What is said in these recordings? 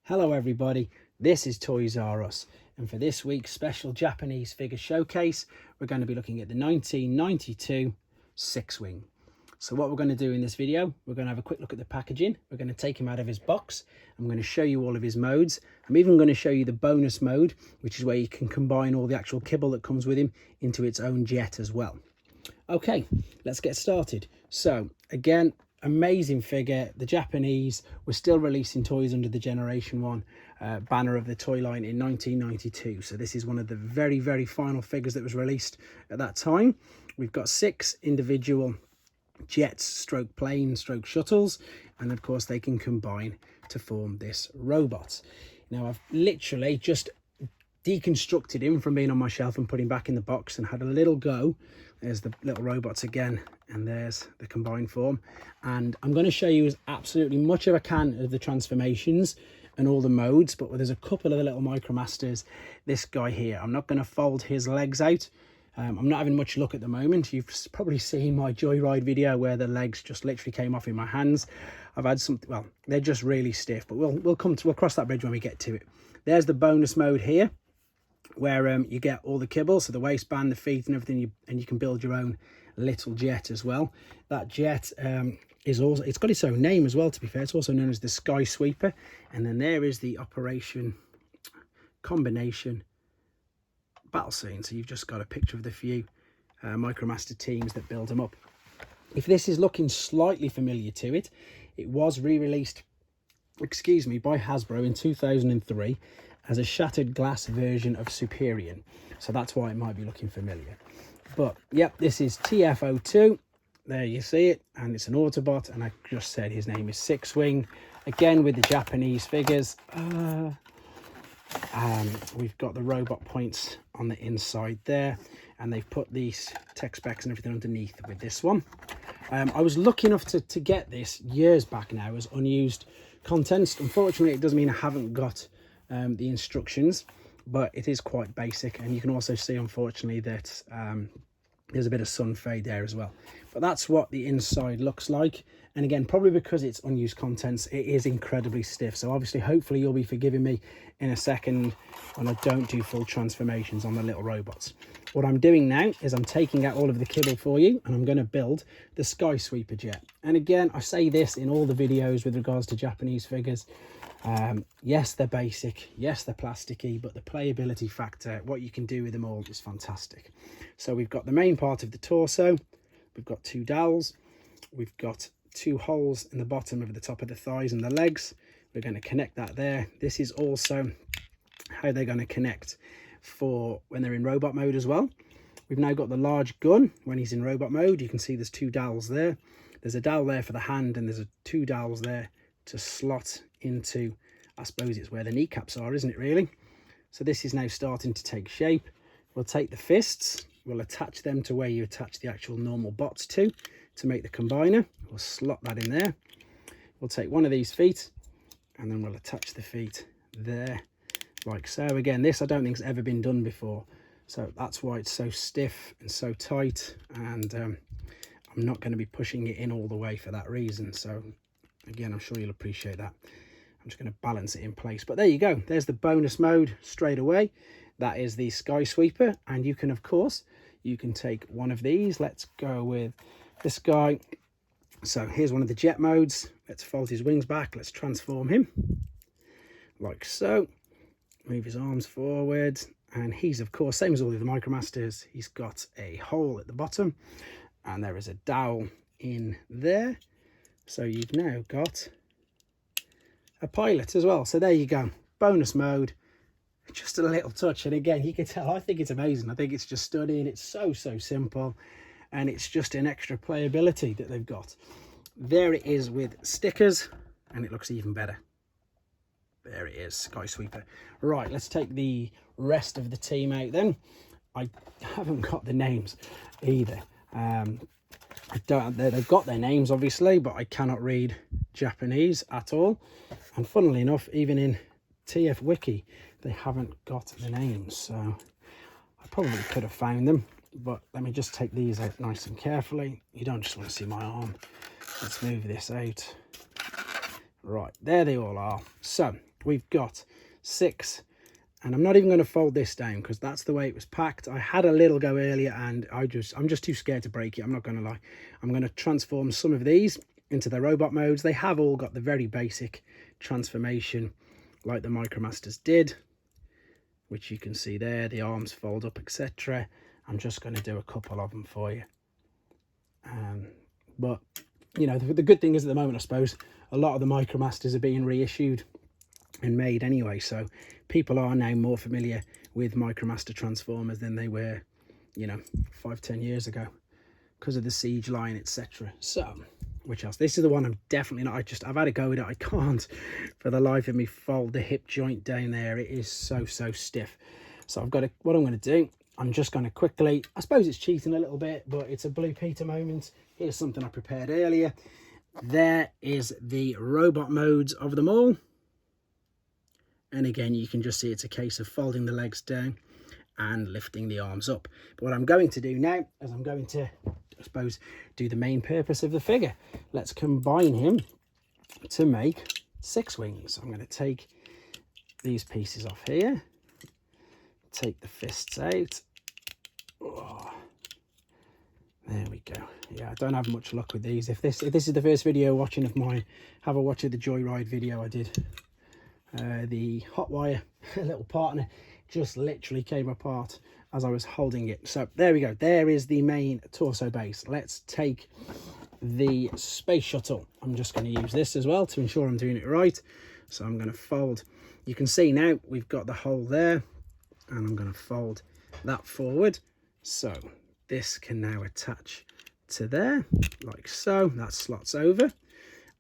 Hello everybody, this is Toys R Us, and for this week's special Japanese figure showcase we're going to be looking at the 1992 Sixwing. So what we're going to do in this video, we're going to have a quick look at the packaging, we're going to take him out of his box, I'm going to show you all of his modes, I'm even going to show you the bonus mode, which is where you can combine all the actual kibble that comes with him into its own jet as well. Okay, let's get started. So again, amazing figure. The Japanese were still releasing toys under the Generation 1 banner of the toy line in 1992. So this is one of the very final figures that was released at that time. We've got 6 individual jets, stroke planes, stroke shuttles, and of course they can combine to form this robot. Now I've literally just deconstructed him from being on my shelf and put him back in the box and had a little go. There's the little robots again, and there's the combined form, and I'm going to show you as absolutely much as I can of the transformations and all the modes, but there's a couple of the little micromasters. This guy here, I'm not going to fold his legs out. I'm not having much luck at the moment. You've probably seen my joyride video where the legs just literally came off in my hands. I've had some, well, they're just really stiff, but we'll cross that bridge when we get to it. There's the bonus mode here, where you get all the kibble, so the waistband, the feet and everything, and you can build your own little jet as well. That jet is also, it's got its own name as well, to be fair. It's also known as the Sky Sweeper. And then there is the Operation Combination battle scene. So you've just got a picture of the few Micromaster teams that build them up. If this is looking slightly familiar to it, it was re-released, excuse me, by Hasbro in 2003 as a shattered glass version of Superior. So that's why it might be looking familiar. But yep, this is TF02. There you see it, and it's an Autobot, and I just said his name is Sixwing. Again with the Japanese figures. We've got the robot points on the inside there, and they've put these tech specs and everything underneath with this one. I was lucky enough to get this years back now as unused contents. Unfortunately, it does mean I haven't got the instructions, but it is quite basic, and you can also see unfortunately that there's a bit of sun fade there as well. But that's what the inside looks like, and again, probably because it's unused contents, it is incredibly stiff. So obviously, hopefully you'll be forgiving me in a second when I don't do full transformations on the little robots. What I'm doing now is I'm taking out all of the kibble for you, and I'm going to build the Sky Sweeper jet. And again, I say this in all the videos with regards to Japanese figures. Yes, they're basic, yes, they're plasticky, but the playability factor, what you can do with them all, is fantastic. So we've got the main part of the torso, we've got 2 dowels, we've got 2 holes in the bottom of the top of the thighs and the legs. We're going to connect that there. This is also how they're going to connect for when they're in robot mode as well. We've now got the large gun when he's in robot mode. You can see there's 2 dowels there. There's a dowel there for the hand, and there's 2 dowels there to slot into, I suppose it's where the kneecaps are, isn't it really? So this is now starting to take shape. We'll take the fists, we'll attach them to where you attach the actual normal bots to make the combiner. We'll slot that in there. We'll take one of these feet, and then we'll attach the feet there, like so. Again, this I don't think has ever been done before, so that's why it's so stiff and so tight, and I'm not going to be pushing it in all the way for that reason. So again, I'm sure you'll appreciate that. I'm just going to balance it in place. But there you go. There's the bonus mode straight away. That is the Sky Sweeper. And you can, of course, you can take one of these. Let's go with this guy. So here's one of the jet modes. Let's fold his wings back. Let's transform him like so. Move his arms forward. And he's, of course, same as all the other Micromasters. He's got a hole at the bottom. And there is a dowel in there. So you've now got a pilot as well. So there you go, bonus mode, just a little touch. And again, you can tell, I think it's amazing. I think it's just stunning. It's so simple, and it's just an extra playability that they've got. There it is with stickers, and it looks even better. There it is, Sky Sweeper. Right, let's take the rest of the team out then. I haven't got the names either. They've got their names obviously, but I cannot read Japanese at all, and funnily enough, even in TF Wiki they haven't got the names, so I probably could have found them. But let me just take these out nice and carefully. You don't just want to see my arm. Let's move this out. Right, there they all are. So we've got 6, and I'm not even going to fold this down because that's the way it was packed. I had a little go earlier and I'm just too scared to break it. I'm not going to lie. I'm going to transform some of these into the robot modes. They have all got the very basic transformation like the Micromasters did, which you can see there, the arms fold up, etc. I'm just going to do a couple of them for you. But, you know, the good thing is at the moment, I suppose, a lot of the Micromasters are being reissued and made anyway. So people are now more familiar with Micromaster Transformers than they were, you know, 5-10 years ago because of the Siege line, etc. So, which else? This is the one I'm definitely not. I've had a go with it. I can't for the life of me fold the hip joint down there. It is so stiff. So I've got to, what I'm going to do, I'm just going to quickly, I suppose it's cheating a little bit, but it's a Blue Peter moment. Here's something I prepared earlier. There is the robot modes of them all. And again, you can just see it's a case of folding the legs down and lifting the arms up. But what I'm going to do now is I'm going to, I suppose, do the main purpose of the figure. Let's combine him to make Sixwings. I'm going to take these pieces off here. Take the fists out. Oh, there we go. Yeah, I don't have much luck with these. If this is the first video watching of mine, have a watch of the Joyride video I did. The hot wire little partner just literally came apart as I was holding it. So there we go. There is the main torso base. Let's take the space shuttle. I'm just going to use this as well to ensure I'm doing it right. So I'm going to fold. You can see now we've got the hole there. And I'm going to fold that forward, so this can now attach to there like so. That slots over,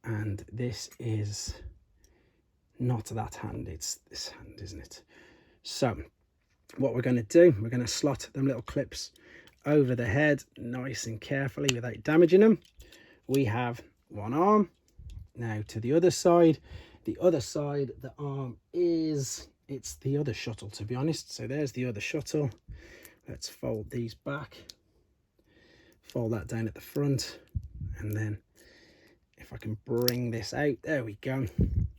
and this is not that hand, it's this hand, isn't it? So what we're going to do, we're going to slot them little clips over the head nice and carefully without damaging them. We have one arm. Now to the other side, the arm is, it's the other shuttle, to be honest. So there's the other shuttle. Let's fold these back, fold that down at the front, and then if I can bring this out, there we go.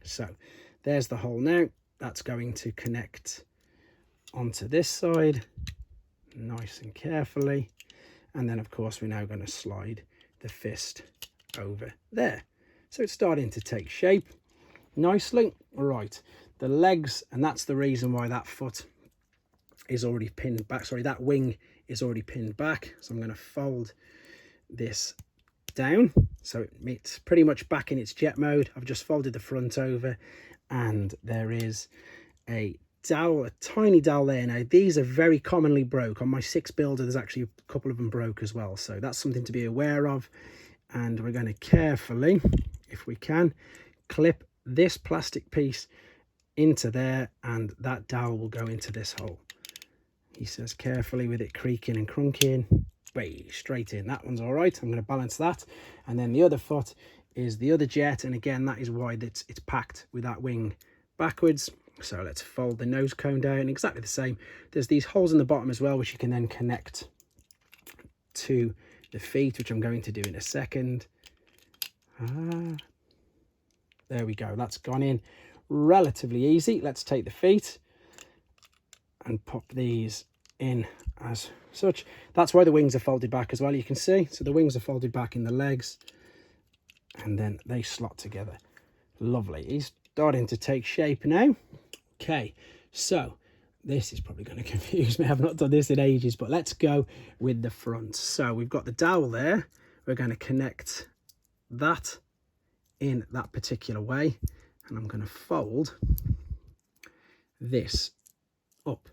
So there's the hole now. That's going to connect onto this side nice and carefully, and then of course we're now going to slide the fist over there. So it's starting to take shape nicely. Right, the legs, and that's the reason why that foot is already pinned back, sorry, that wing is already pinned back. So I'm going to fold this down so it's pretty much back in its jet mode. I've just folded the front over, and there is a dowel, a tiny dowel there. Now these are very commonly broke. On my 6 builder there's actually a couple of them broke as well, so that's something to be aware of. And we're going to carefully, if we can, clip this plastic piece into there, and that dowel will go into this hole. He says carefully with it creaking and crunking, way straight in. That one's all right. I'm going to balance that. And then the other foot is the other jet, and again that is why it's packed with that wing backwards. So let's fold the nose cone down exactly the same. There's these holes in the bottom as well, which you can then connect to the feet, which I'm going to do in a second. There we go. That's gone in relatively easy. Let's take the feet and pop these in as such. That's why the wings are folded back as well, you can see. So the wings are folded back in the legs, and then they slot together. Lovely. He's starting to take shape now. Okay, so this is probably going to confuse me. I've not done this in ages, but let's go with the front. So we've got the dowel there. We're going to connect that in that particular way, and I'm going to fold this up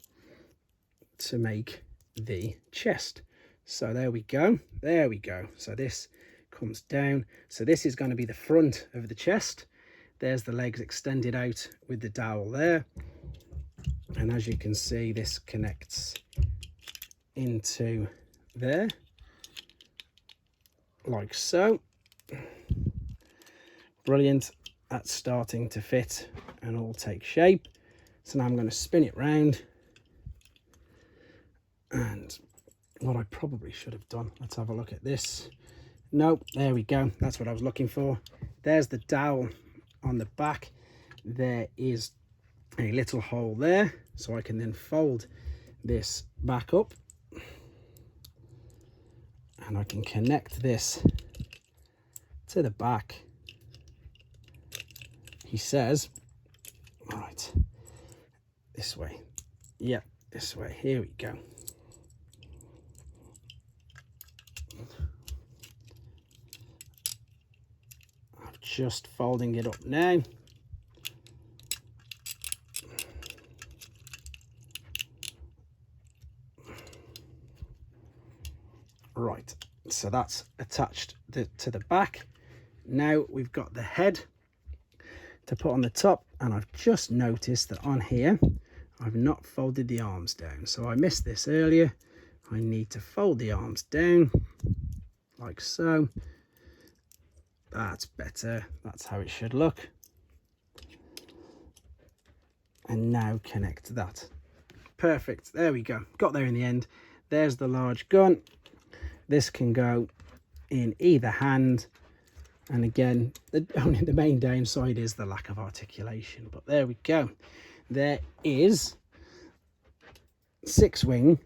to make the chest. So there we go, there we go. So this comes down, so this is going to be the front of the chest. There's the legs extended out with the dowel there, and as you can see, this connects into there like so. Brilliant. That's starting to fit and all take shape. So now I'm going to spin it round, and what I probably should have done, let's have a look at this. Nope, there we go. That's what I was looking for. There's the dowel on the back. There is a little hole there, so I can then fold this back up, and I can connect this to the back. He says, right, this way. Yep, this way. Here we go. I'm just folding it up now. Right, so that's attached to the back. Now we've got the head to put on the top, and I've just noticed that on here I've not folded the arms down, so I missed this earlier. I need to fold the arms down like so. That's better, that's how it should look. And now connect that. Perfect, there we go, got there in the end. There's the large gun. This can go in either hand, and again, only the main downside is the lack of articulation, but there we go. There is Sixwing,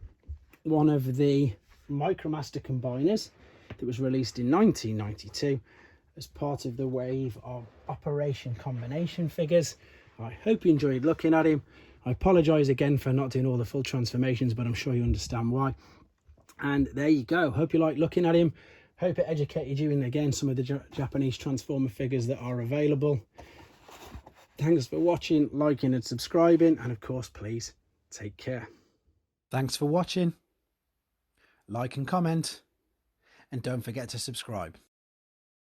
one of the Micromaster combiners that was released in 1992 as part of the wave of Operation Combination figures. I hope you enjoyed looking at him. I apologise again for not doing all the full transformations, but I'm sure you understand why. And there you go. Hope you like looking at him. Hope it educated you in, again, some of the Japanese Transformer figures that are available. Thanks for watching, liking and subscribing. And of course, please take care. Thanks for watching. Like and comment. And don't forget to subscribe.